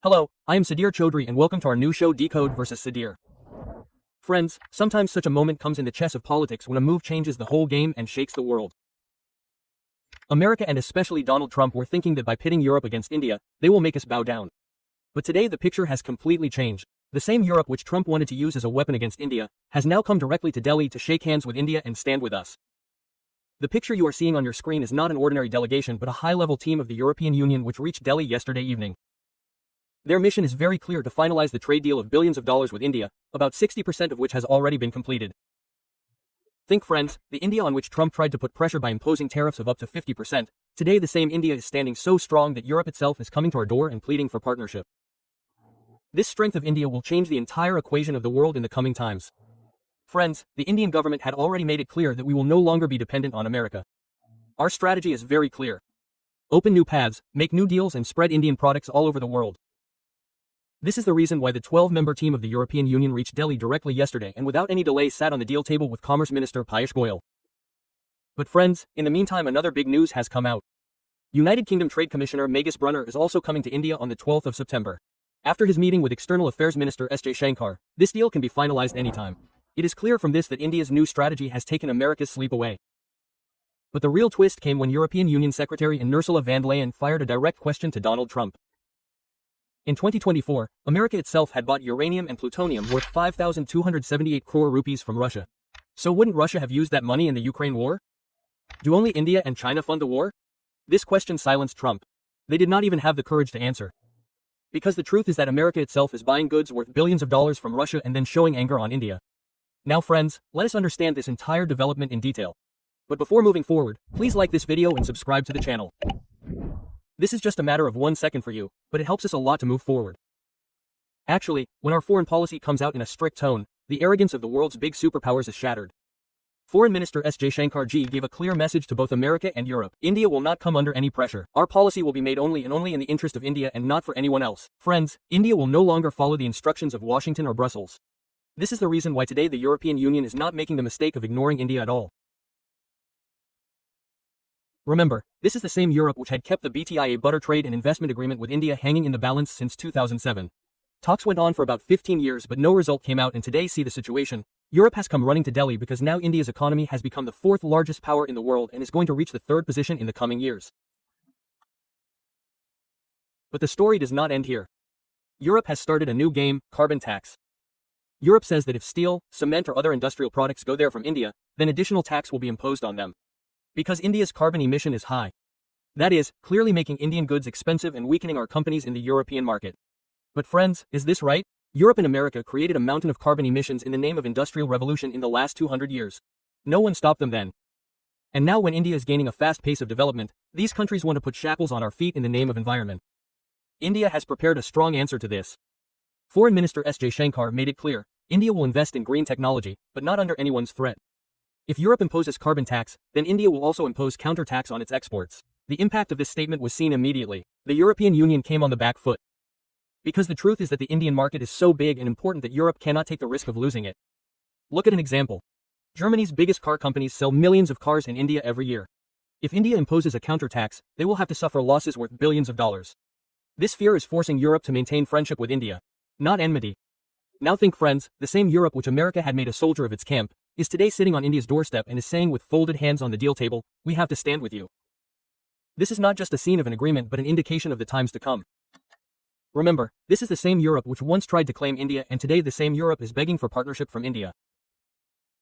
Hello, I am Sadir Chaudhry and welcome to our new show Decode vs. Sadir. Friends, sometimes such a moment comes in the chess of politics when a move changes the whole game and shakes the world. America and especially Donald Trump were thinking that by pitting Europe against India, they will make us bow down. But today the picture has completely changed. The same Europe which Trump wanted to use as a weapon against India, has now come directly to Delhi to shake hands with India and stand with us. The picture you are seeing on your screen is not an ordinary delegation but a high-level team of the European Union which reached Delhi yesterday evening. Their mission is very clear: to finalize the trade deal of billions of dollars with India, about 60% of which has already been completed. Think friends, the India on which Trump tried to put pressure by imposing tariffs of up to 50%, today the same India is standing so strong that Europe itself is coming to our door and pleading for partnership. This strength of India will change the entire equation of the world in the coming times. Friends, the Indian government had already made it clear that we will no longer be dependent on America. Our strategy is very clear. Open new paths, make new deals and spread Indian products all over the world. This is the reason why the 12-member team of the European Union reached Delhi directly yesterday and without any delay sat on the deal table with Commerce Minister Piyush Goyal. But friends, in the meantime another big news has come out. United Kingdom Trade Commissioner Magus Brunner is also coming to India on the 12th of September. After his meeting with External Affairs Minister S. Jaishankar, this deal can be finalized anytime. It is clear from this that India's new strategy has taken America's sleep away. But the real twist came when European Union Secretary Ursula von der Leyen fired a direct question to Donald Trump. In 2024, America itself had bought uranium and plutonium worth 5,278 crore rupees from Russia. So wouldn't Russia have used that money in the Ukraine war? Do only India and China fund the war? This question silenced Trump. They did not even have the courage to answer. Because the truth is that America itself is buying goods worth billions of dollars from Russia and then showing anger on India. Now friends, let us understand this entire development in detail. But before moving forward, please like this video and subscribe to the channel. This is just a matter of 1 second for you, but it helps us a lot to move forward. Actually, when our foreign policy comes out in a strict tone, the arrogance of the world's big superpowers is shattered. Foreign Minister S. Jaishankar ji gave a clear message to both America and Europe. India will not come under any pressure. Our policy will be made only in the interest of India and not for anyone else. Friends, India will no longer follow the instructions of Washington or Brussels. This is the reason why today the European Union is not making the mistake of ignoring India at all. Remember, this is the same Europe which had kept the BTIA butter trade and investment agreement with India hanging in the balance since 2007. Talks went on for about 15 years but no result came out, and today see the situation. Europe has come running to Delhi because now India's economy has become the 4th largest power in the world and is going to reach the 3rd position in the coming years. But the story does not end here. Europe has started a new game: carbon tax. Europe says that if steel, cement or other industrial products go there from India, then additional tax will be imposed on them. Because India's carbon emission is high. That is, clearly making Indian goods expensive and weakening our companies in the European market. But friends, is this right? Europe and America created a mountain of carbon emissions in the name of industrial revolution in the last 200 years. No one stopped them then. And now when India is gaining a fast pace of development, these countries want to put shackles on our feet in the name of environment. India has prepared a strong answer to this. Foreign Minister S. Jaishankar made it clear, India will invest in green technology, but not under anyone's threat. If Europe imposes carbon tax, then India will also impose counter tax on its exports. The impact of this statement was seen immediately. The European Union came on the back foot. Because the truth is that the Indian market is so big and important that Europe cannot take the risk of losing it. Look at an example. Germany's biggest car companies sell millions of cars in India every year. If India imposes a counter tax, they will have to suffer losses worth billions of dollars. This fear is forcing Europe to maintain friendship with India, not enmity. Now think friends, the same Europe which America had made a soldier of its camp, is today sitting on India's doorstep and is saying with folded hands on the deal table, we have to stand with you. This is not just a scene of an agreement but an indication of the times to come. Remember, this is the same Europe which once tried to claim India, and today the same Europe is begging for partnership from India.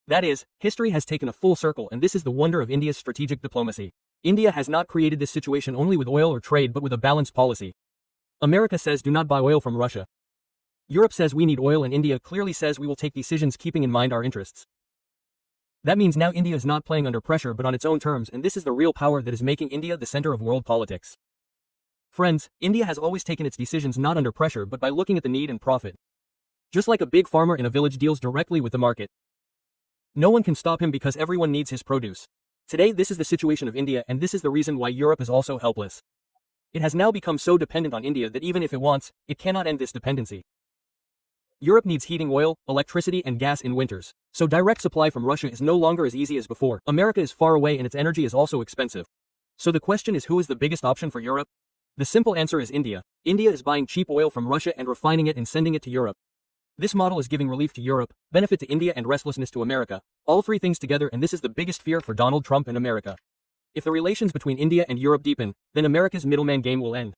That is, history has taken a full circle, and this is the wonder of India's strategic diplomacy. India has not created this situation only with oil or trade but with a balanced policy. America says do not buy oil from Russia. Europe says we need oil, and India clearly says we will take decisions keeping in mind our interests. That means now India is not playing under pressure but on its own terms, and this is the real power that is making India the center of world politics. Friends, India has always taken its decisions not under pressure but by looking at the need and profit. Just like a big farmer in a village deals directly with the market. No one can stop him because everyone needs his produce. Today this is the situation of India, and this is the reason why Europe is also helpless. It has now become so dependent on India that even if it wants, it cannot end this dependency. Europe needs heating oil, electricity and gas in winters, so direct supply from Russia is no longer as easy as before. America is far away and its energy is also expensive. So the question is, who is the biggest option for Europe? The simple answer is India. India is buying cheap oil from Russia and refining it and sending it to Europe. This model is giving relief to Europe, benefit to India and restlessness to America. All three things together, and this is the biggest fear for Donald Trump and America. If the relations between India and Europe deepen, then America's middleman game will end.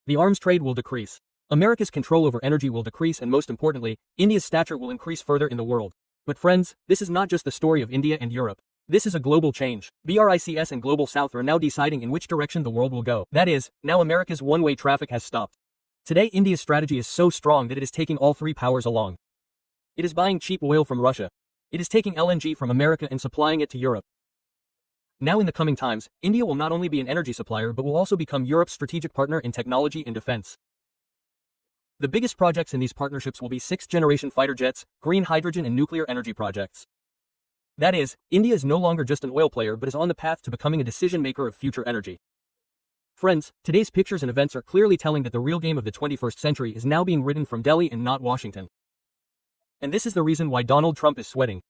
The arms trade will decrease. America's control over energy will decrease, and most importantly, India's stature will increase further in the world. But friends, this is not just the story of India and Europe. This is a global change. BRICS and Global South are now deciding in which direction the world will go. That is, now America's one-way traffic has stopped. Today, India's strategy is so strong that it is taking all three powers along. It is buying cheap oil from Russia. It is taking LNG from America and supplying it to Europe. Now in the coming times, India will not only be an energy supplier but will also become Europe's strategic partner in technology and defense. The biggest projects in these partnerships will be sixth-generation fighter jets, green hydrogen and nuclear energy projects. That is, India is no longer just an oil player but is on the path to becoming a decision-maker of future energy. Friends, today's pictures and events are clearly telling that the real game of the 21st century is now being written from Delhi and not Washington. And this is the reason why Donald Trump is sweating.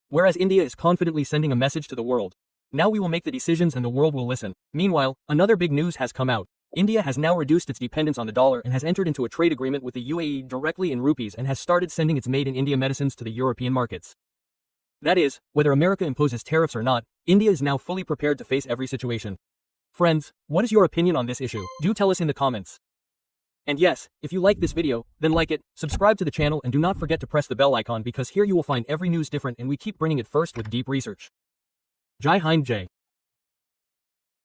Whereas India is confidently sending a message to the world. Now we will make the decisions and the world will listen. Meanwhile, another big news has come out. India has now reduced its dependence on the dollar and has entered into a trade agreement with the UAE directly in rupees and has started sending its made-in-India medicines to the European markets. That is, whether America imposes tariffs or not, India is now fully prepared to face every situation. Friends, what is your opinion on this issue? Do tell us in the comments. And yes, if you like this video, then like it, subscribe to the channel and do not forget to press the bell icon because here you will find every news different and we keep bringing it first with deep research. Jai Hind Jai.